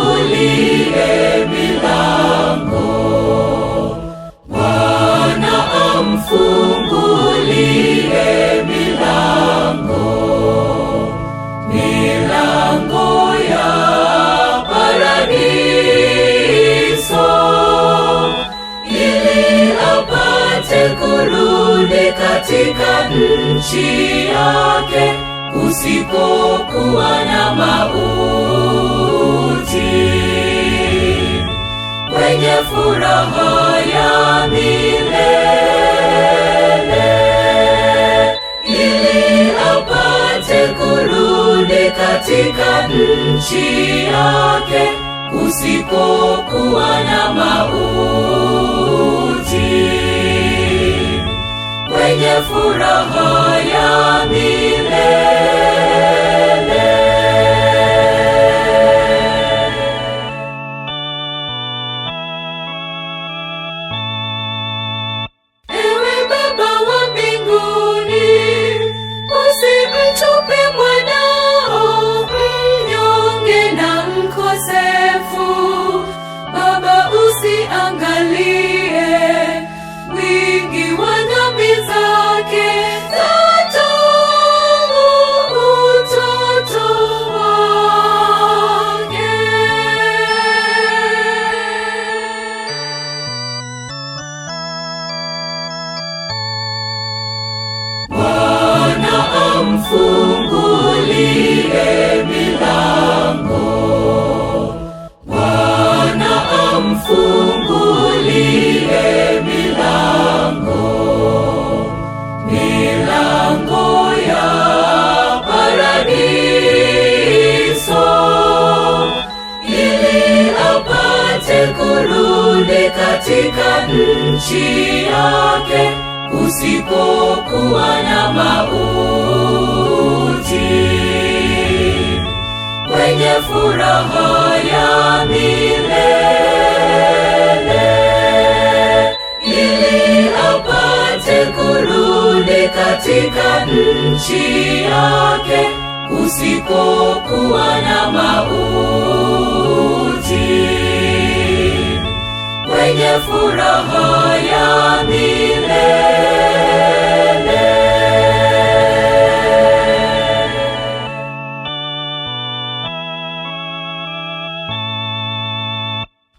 amfungulie milango, Bwana amfungulie milango, milango ya paradiso, ili apate kurudi katika nchi yake kusikokuwa na mauti, kwenye furaha ya milele, ili apate kurudi katika nchi yake kusikokuwa na mauti, kwenye furaha ya milele. Ewe Baba wa mbinguni, usimtupe mwanao mnyonge na mkosefu. Baba, usiangalie wingi wa dhambi zake za tangu utoto wake. Bwana amfungulie milango, Bwana amfungulie milango, milango ya paradiso, ili apate kurudi katika nchi yake kusikokuwa na mauti, kwenye furaha ya milele, ili apate kurudi katika nchi yake kusikokuwa na mauti, kwenye furaha ya milele.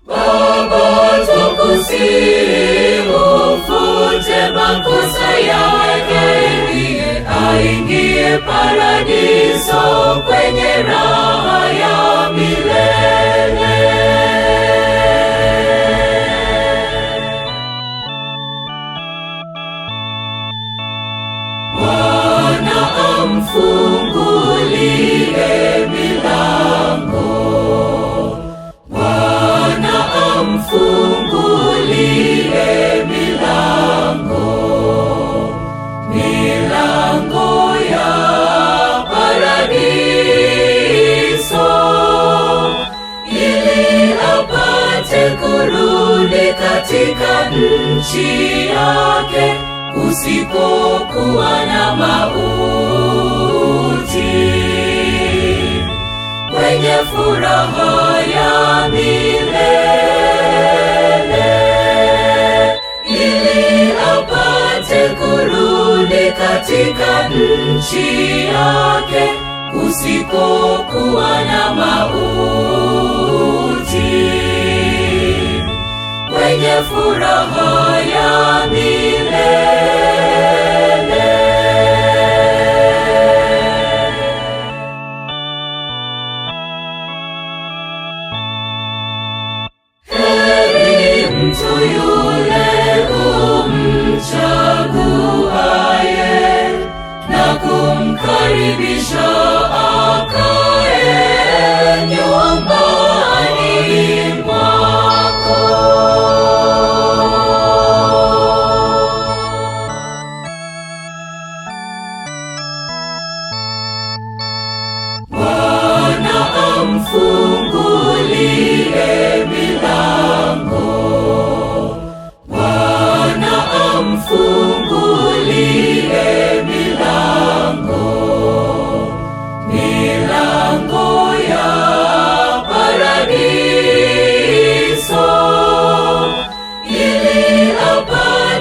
Baba, twakusihi ufute makosa yake, aingie paradiso kwenye raha ya milele. Bwana amfungulie milango, Bwana amfungulie milango, milango ya paradiso, ili apate kurudi katika nchi yake kusikokuwa na mauti, kwenye furaha ya milele, ili apate kurudi katika nchi yake kusikokuwa na mauti, kwenye furaha ya milele. Heri mtu yule umchaguaye na kumkaribisha akae nyumbani mwako. Bwana amfungulie milango, Bwana amfungulie milango, milango ya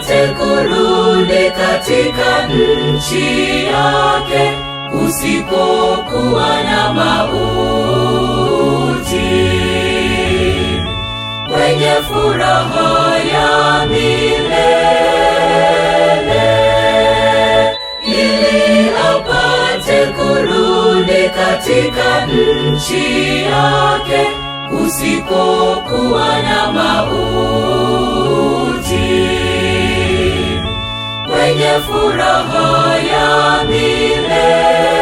apate kurudi katika nchi yake kusikokuwa na mauti, kwenye furaha ya milele, ili apate kurudi katika nchi yake kusikokuwa na mauti, kwenye furaha ya milele.